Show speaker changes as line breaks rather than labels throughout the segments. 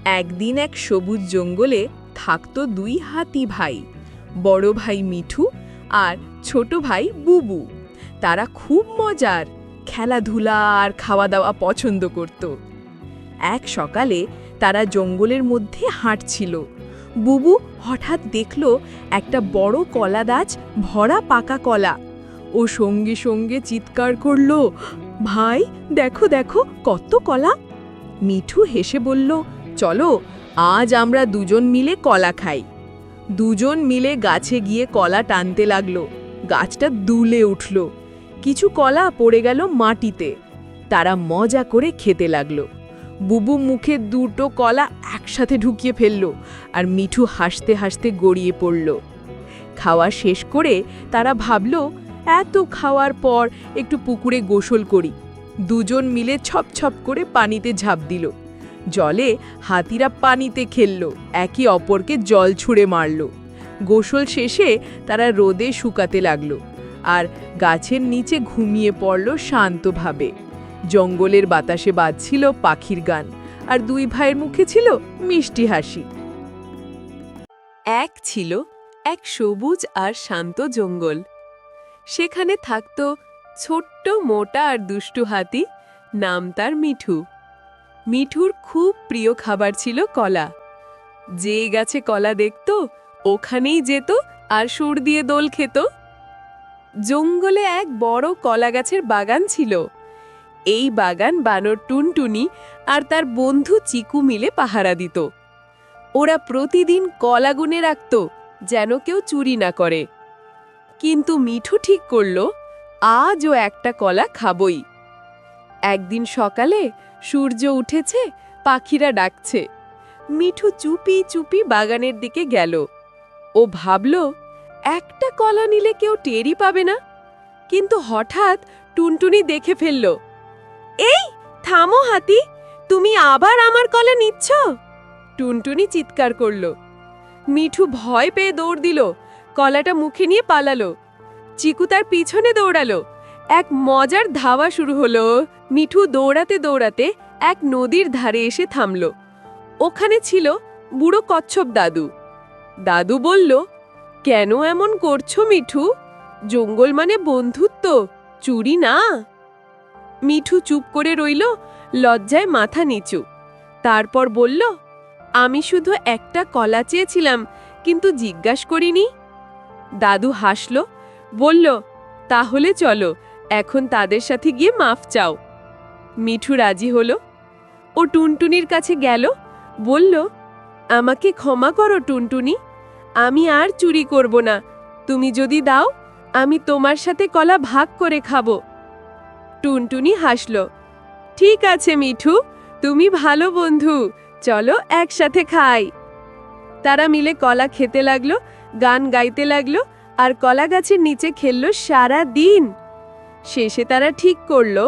একদিন এক সবুজ জঙ্গলে থাকতো দুই হাতি ভাই, বড় ভাই মিঠু আর ছোট ভাই বুবু। তারা খুব মজার খেলাধুলা আর খাওয়া দাওয়া পছন্দ করত। এক সকালে তারা জঙ্গলের মধ্যে হাঁটছিল। বুবু হঠাৎ দেখল একটা বড় কলা গাছ ভরা পাকা কলা। ও সঙ্গে সঙ্গে চিৎকার করল, ভাই দেখো দেখো কত কলা। মিঠু হেসে বলল, চলো আজ আমরা দুজন মিলে কলা খাই। দুজন মিলে গাছে গিয়ে কলা টানতে লাগলো। গাছটা দুলে উঠল, কিছু কলা পড়ে গেল মাটিতে। তারা মজা করে খেতে লাগলো। বুবু মুখে দুটো কলা একসাথে ঢুকিয়ে ফেলল, আর মিঠু হাসতে হাসতে গড়িয়ে পড়ল। খাওয়া শেষ করে তারা ভাবল, এত খাওয়ার পর একটু পুকুরে গোসল করি। দুজন মিলে ছপ ছপ করে পানিতে ঝাঁপ দিল। জলে হাতিরা পানিতে খেলল, একে অপরকে জল ছুঁড়ে মারল। গোসল শেষে তারা রোদে শুকাতে লাগল আর গাছের নিচে ঘুমিয়ে পড়ল শান্তভাবে। জঙ্গলের বাতাসে বাজছিল পাখির গান, আর দুই ভাইয়ের মুখে ছিল মিষ্টি হাসি। এক ছিল এক সবুজ আর শান্ত জঙ্গল। সেখানে থাকত ছোট্ট মোটা আর দুষ্টু হাতি, নাম তার মিঠু। মিঠুর খুব প্রিয় খাবার ছিল কলা। যে গাছে কলা দেখত ওখানেই যেত আর সুর দিয়ে দোল খেত। জঙ্গলে এক বড় কলা গাছের বাগান ছিল। এই বাগান বানর টুনটুনি আর তার বন্ধু চিকু মিলে পাহারা দিত। ওরা প্রতিদিন কলা গুনে রাখত যেন কেউ চুরি না করে। কিন্তু মিঠু ঠিক করল, আজও একটা কলা খাবই। একদিন সকালে সূর্য উঠেছে, পাখিরা ডাকছে। মিঠু চুপি চুপি বাগানের দিকে গেল। ও ভাবল, একটা কলা নিলে কেউ টেরই পাবে না। কিন্তু হঠাৎ টুনটুনি দেখে ফেলল। এই থামো হাতি, তুমি আবার আমার কলা নিচ্ছ? টুনটুনি চিৎকার করল। মিঠু ভয় পেয়ে দৌড় দিল, কলাটা মুখে নিয়ে পালালো। চিকু তার পিছনে দৌড়ালো। এক মজার ধাওয়া শুরু হলো। মিঠু দৌড়াতে দৌড়াতে এক নদীর ধারে এসে থামল। ওখানে ছিল বুড়ো কচ্ছপ দাদু। দাদু বলল, কেন এমন করছো মিঠু? জঙ্গল মানে বন্ধুত্ব, চুরি না। মিঠু চুপ করে রইল, লজ্জায় মাথা নিচু। তারপর বলল, আমি শুধু একটা কলা চেয়েছিলাম, কিন্তু জিজ্ঞাসা করিনি। দাদু হাসল, বলল, তাহলে চলো এখন তাদের সাথে গিয়ে মাফ চাও। মিঠু রাজি হলো। ও টুনটুনির কাছে গেল, বলল, আমাকে ক্ষমা করো টুনটুনি, আমি আর চুরি করব না। তুমি যদি দাও, আমি তোমার সাথে কলা ভাগ করে খাবো। টুনটুনি হাসল, ঠিক আছে মিঠু, তুমি ভালো বন্ধু, চলো একসাথে খাই। তারা মিলে কলা খেতে লাগলো, গান গাইতে লাগলো, আর কলা গাছের নিচে খেললো সারা দিন। শেষে তারা ঠিক করলো,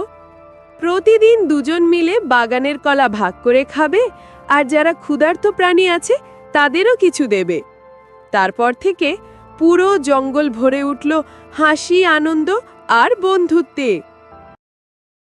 প্রতিদিন দুজন মিলে বাগানের কলা ভাগ করে খাবে, আর যারা ক্ষুধার্ত প্রাণী আছে তাদেরও কিছু দেবে। তারপর থেকে পুরো জঙ্গল ভরে উঠল হাসি, আনন্দ আর বন্ধুত্বে।